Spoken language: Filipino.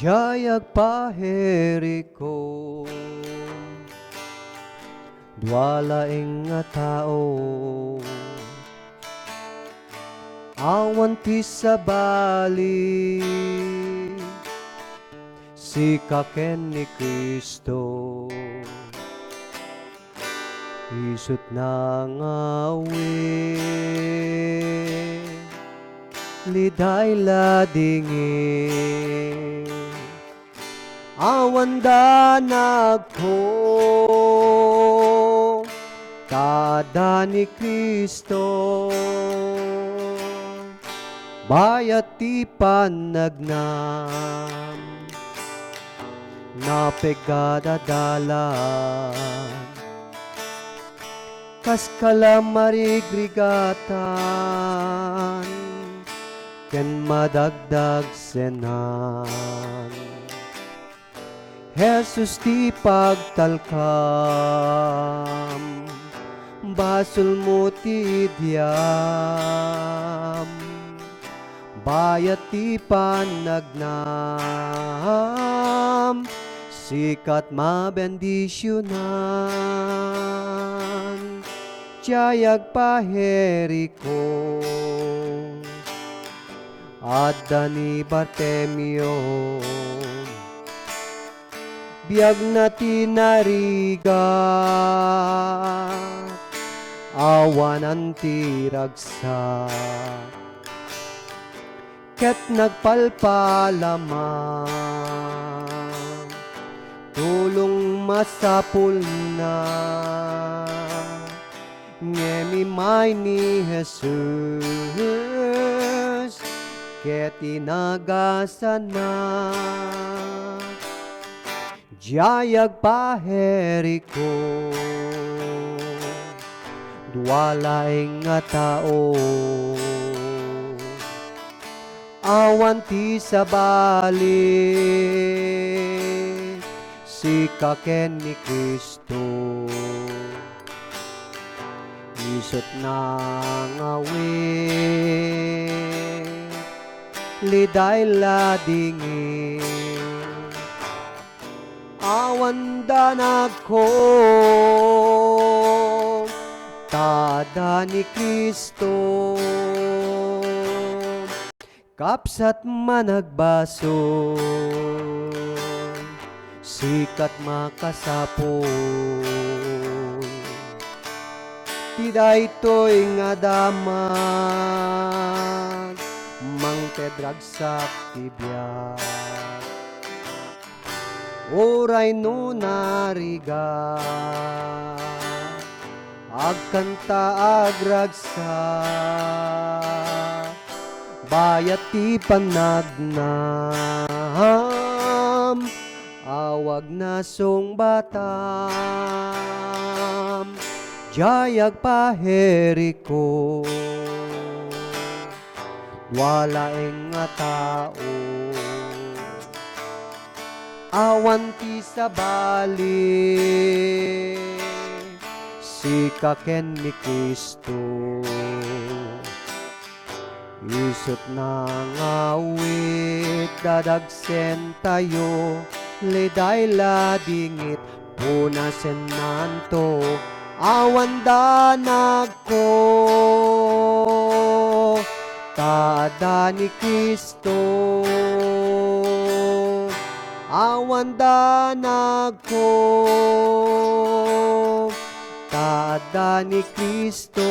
Jayag paheriko dwalaing nga tao awan ti sabali sikaken ni Kristo isut na ngawi liday ladingin awan danag ko kada ni Kristo bayat ti panagnam napegdadalan kas kalamarigrigatan ken madagdag senan Jesus ti pagtalkam basol mo ti diyam bayat ti panagnam sikat mabendisyonan jayag paheriko adda ni Bartemio biag na tinariga awan ang tiragsa ket nagpalpalaman tulong masapul na ngemi may ni Jesus ket inagasan na jayag paheriko dwalaing nga tao awan ti sabali sikaken ni Kristo isut na ngawit liday ladingin awan danag ko tada ni Kristo kapsat managbaso sikat makasapon tiday to'y nga damag mangtedragsak tibiyag oray no nariga agkanta agragsa bayat ti panagnam awag na song batam jayag paheriko walaeng nga tao awan ti sabali sikaken ni Kristo isut na ngawit dadagsen tayo liday ladingit punasen nanto awan danag ko tada ni Kristo awan danag ko tada ni Kristo